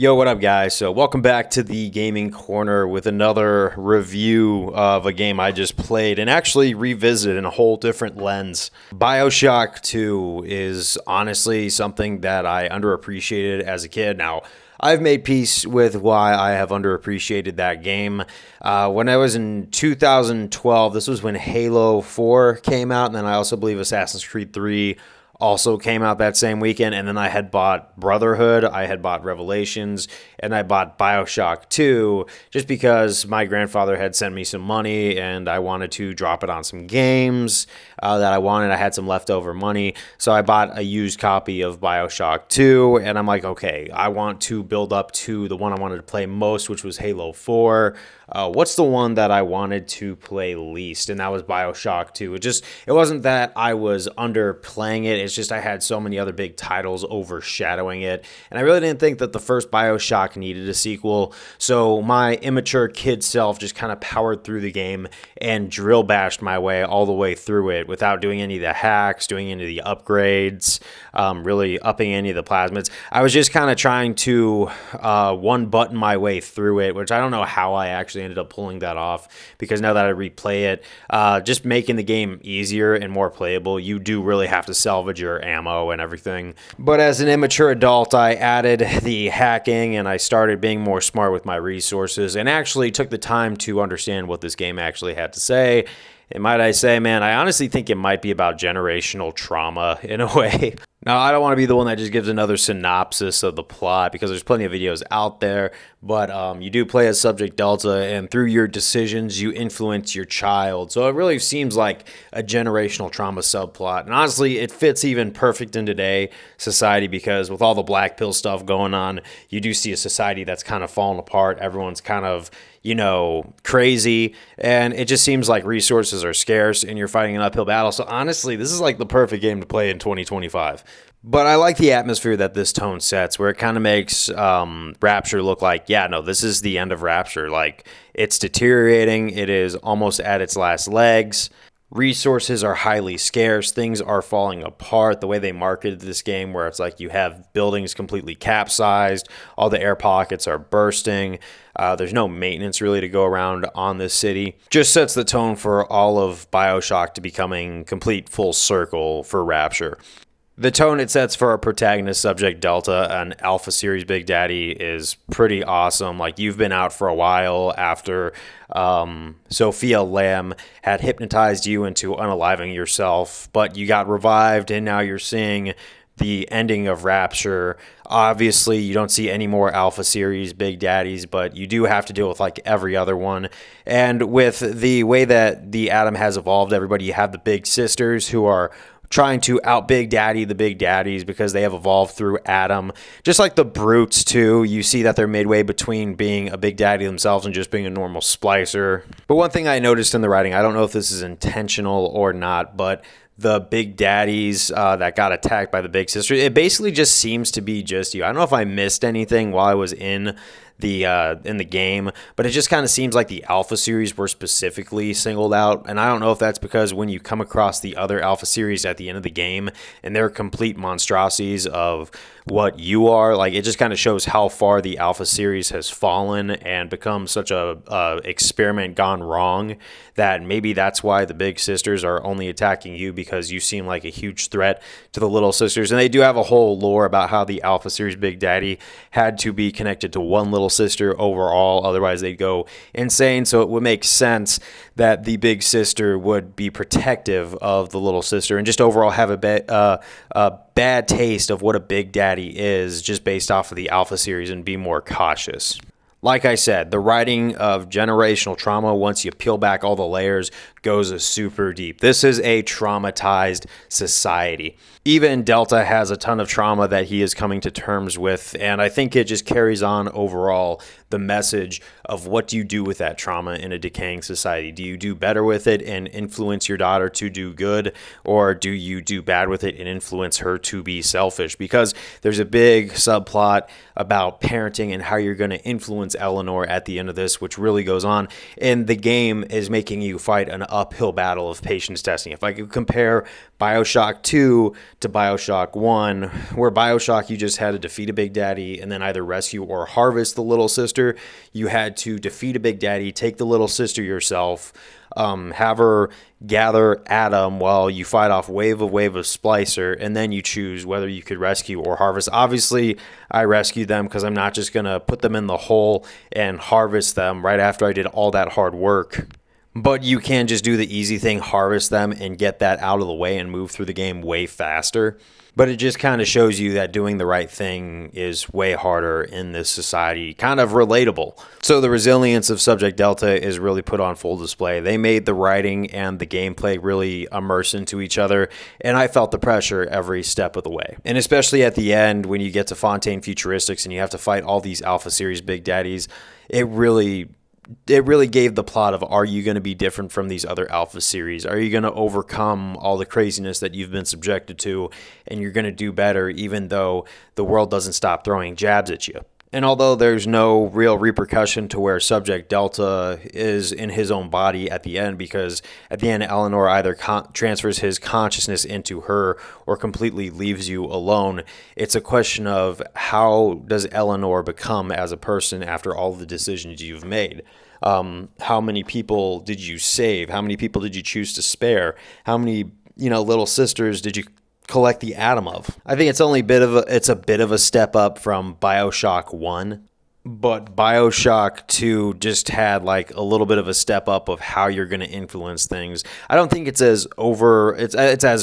Yo, what up, guys? So, welcome back to the Gaming Corner with another review of a game I just played and actually revisited in a whole different lens. Bioshock 2 is honestly something that I underappreciated as a kid. Now, I've made peace with why I have underappreciated that game. When I was in 2012, this was when Halo 4 came out, and then I also believe Assassin's Creed 3 also came out that same weekend, and then I had bought Brotherhood, I had bought Revelations, and I bought Bioshock 2 just because my grandfather had sent me some money and I wanted to drop it on some games that I wanted. I had some leftover money, so I bought a used copy of Bioshock 2, and I'm like, okay, I want to build up to the one I wanted to play most, which was Halo 4. What's the one that I wanted to play least? And that was Bioshock 2. It wasn't that I was underplaying it. It's just I had so many other big titles overshadowing it. And I really didn't think that the first Bioshock needed a sequel. So my immature kid self just kind of powered through the game and drill bashed my way all the way through it without doing any of the hacks, doing any of the upgrades, really upping any of the plasmids. I was just kind of trying to one button my way through it, which I don't know how I actually ended up pulling that off, because now that I replay it, just making the game easier and more playable, you do really have to salvage your ammo and everything. But as an immature adult, I added the hacking and I started being more smart with my resources and actually took the time to understand what this game actually had to say. And might I say, man, I honestly think it might be about generational trauma in a way. Now, I don't want to be the one that just gives another synopsis of the plot, because there's plenty of videos out there, but you do play as Subject Delta, and through your decisions, you influence your child. So it really seems like a generational trauma subplot. And honestly, it fits even perfect in today's society, because with all the black pill stuff going on, you do see a society that's kind of falling apart. Everyone's kind of, crazy, and it just seems like resources are scarce and you're fighting an uphill battle. So honestly, this is like the perfect game to play in 2025. But I like the atmosphere that this tone sets, where it kind of makes Rapture look like, this is the end of Rapture. Like, it's deteriorating. It is almost at its last legs. Resources are highly scarce. Things are falling apart. The way they marketed this game, where it's like you have buildings completely capsized, all the air pockets are bursting. There's no maintenance really to go around on this city. Just sets the tone for all of Bioshock to becoming complete full circle for Rapture. The tone it sets for our protagonist, Subject Delta, an Alpha Series Big Daddy, is pretty awesome. Like, you've been out for a while after Sophia Lamb had hypnotized you into unaliving yourself, but you got revived, and now you're seeing the ending of Rapture. Obviously, you don't see any more Alpha Series Big Daddies, but you do have to deal with like every other one. And with the way that the Atom has evolved, everybody, you have the Big Sisters who are trying to out Big Daddy the Big Daddies because they have evolved through Adam. Just like the Brutes, too, you see that they're midway between being a Big Daddy themselves and just being a normal splicer. But one thing I noticed in the writing, I don't know if this is intentional or not, but the Big Daddies that got attacked by the Big Sisters, it basically just seems to be just you. I don't know if I missed anything while I was in the game, but it just kind of seems like the Alpha Series were specifically singled out. And I don't know if that's because when you come across the other Alpha Series at the end of the game and they're complete monstrosities of what you are, like, it just kind of shows how far the Alpha Series has fallen and become such a experiment gone wrong, that maybe that's why the Big Sisters are only attacking you, because you seem like a huge threat to the Little Sisters. And they do have a whole lore about how the Alpha Series Big Daddy had to be connected to one little sister overall, otherwise they'd go insane. So it would make sense that the Big Sister would be protective of the Little Sister and just overall have a bad taste of what a Big Daddy is, just based off of the Alpha Series, and be more cautious. Like I said, the writing of generational trauma, once you peel back all the layers, goes super deep. This is a traumatized society. Even Delta has a ton of trauma that he is coming to terms with, and I think it just carries on overall the message of what do you do with that trauma in a decaying society. Do you do better with it and influence your daughter to do good, or do you do bad with it and influence her to be selfish? Because there's a big subplot about parenting and how you're going to influence Eleanor at the end of this, which really goes on, and the game is making you fight an uphill battle of patience testing. If I could compare Bioshock 2 to Bioshock 1, where Bioshock you just had to defeat a Big Daddy and then either rescue or harvest the little sister, you had to defeat a Big Daddy, take the little sister yourself, have her gather Adam while you fight off wave of Splicer, and then you choose whether you could rescue or harvest. Obviously, I rescued them because I'm not just going to put them in the hole and harvest them right after I did all that hard work. But you can just do the easy thing, harvest them, and get that out of the way and move through the game way faster. But it just kind of shows you that doing the right thing is way harder in this society, kind of relatable. So the resilience of Subject Delta is really put on full display. They made the writing and the gameplay really immerse into each other, and I felt the pressure every step of the way. And especially at the end, when you get to Fontaine Futuristics and you have to fight all these Alpha Series Big Daddies, it really gave the plot of, are you going to be different from these other Alpha series? Are you going to overcome all the craziness that you've been subjected to, and you're going to do better even though the world doesn't stop throwing jabs at you? And although there's no real repercussion to where Subject Delta is in his own body at the end, because at the end, Eleanor either transfers his consciousness into her or completely leaves you alone, it's a question of how does Eleanor become as a person after all the decisions you've made? How many people did you save? How many people did you choose to spare? How many, little sisters did you collect the atom of? I think it's only a bit of a step up from Bioshock 1, but Bioshock 2 just had like a little bit of a step up of how you're going to influence things. I don't think it's as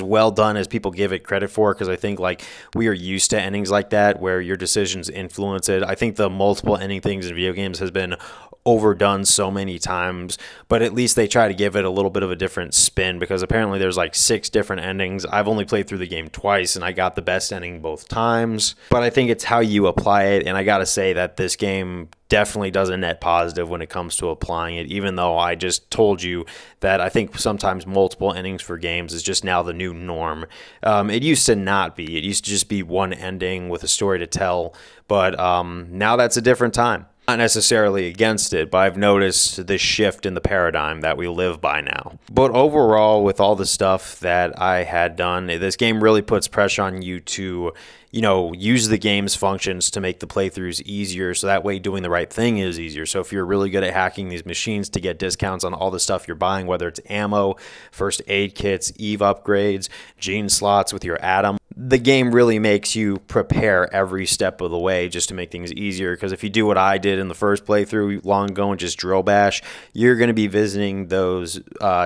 well done as people give it credit for, because I think like we are used to endings like that where your decisions influence it. I think the multiple ending things in video games has been overdone so many times, but at least they try to give it a little bit of a different spin, because apparently there's like 6 different endings. I've only played through the game twice and I got the best ending both times, but I think it's how you apply it. And I gotta say that this game definitely does a net positive when it comes to applying it, even though I just told you that I think sometimes multiple endings for games is just now the new norm. It used to not be. It used to just be one ending with a story to tell, but now that's a different time. Not necessarily against it, but I've noticed this shift in the paradigm that we live by now. But overall, with all the stuff that I had done, this game really puts pressure on you to, use the game's functions to make the playthroughs easier, so that way doing the right thing is easier. So if you're really good at hacking these machines to get discounts on all the stuff you're buying, whether it's ammo, first aid kits, Eve upgrades, gene slots with your Atom, the game really makes you prepare every step of the way just to make things easier. Because if you do what I did in the first playthrough long ago and just drill bash, you're going to be visiting those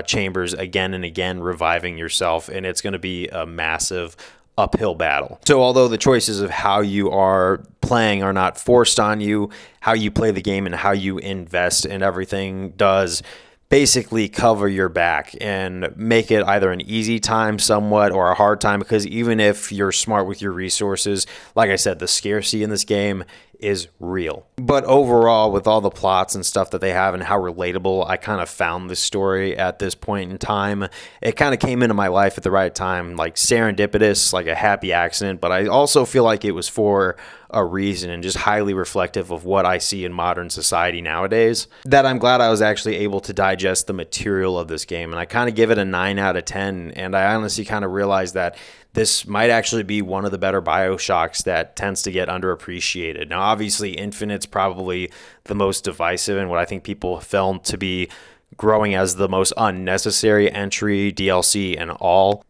chambers again and again, reviving yourself, and it's going to be a massive uphill battle. So although the choices of how you are playing are not forced on you, how you play the game and how you invest in everything does basically cover your back and make it either an easy time somewhat or a hard time, because even if you're smart with your resources, like I said, the scarcity in this game is real. But overall, with all the plots and stuff that they have and how relatable I kind of found this story at this point in time, it kind of came into my life at the right time, like serendipitous, like a happy accident, but I also feel like it was for a reason and just highly reflective of what I see in modern society nowadays, that I'm glad I was actually able to digest the material of this game. And I kind of give it a 9 out of 10, and I honestly kind of realized that this might actually be one of the better Bioshocks that tends to get underappreciated. Now, obviously, Infinite's probably the most divisive and what I think people filmed to be growing as the most unnecessary entry, DLC, and all.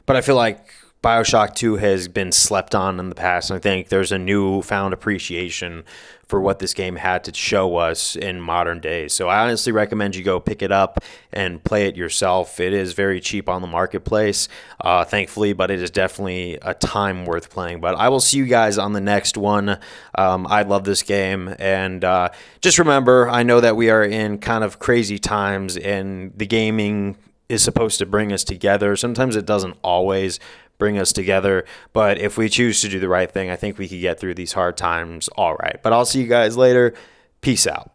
But I feel like Bioshock 2 has been slept on in the past, and I think there's a newfound appreciation for what this game had to show us in modern days. So I honestly recommend you go pick it up and play it yourself. It is very cheap on the marketplace, thankfully, but it is definitely a time worth playing. But I will see you guys on the next one. I love this game, and just remember, I know that we are in kind of crazy times, and the gaming is supposed to bring us together. Sometimes it doesn't always bring us together, but if we choose to do the right thing, I think we could get through these hard times all right. But I'll see you guys later. Peace out.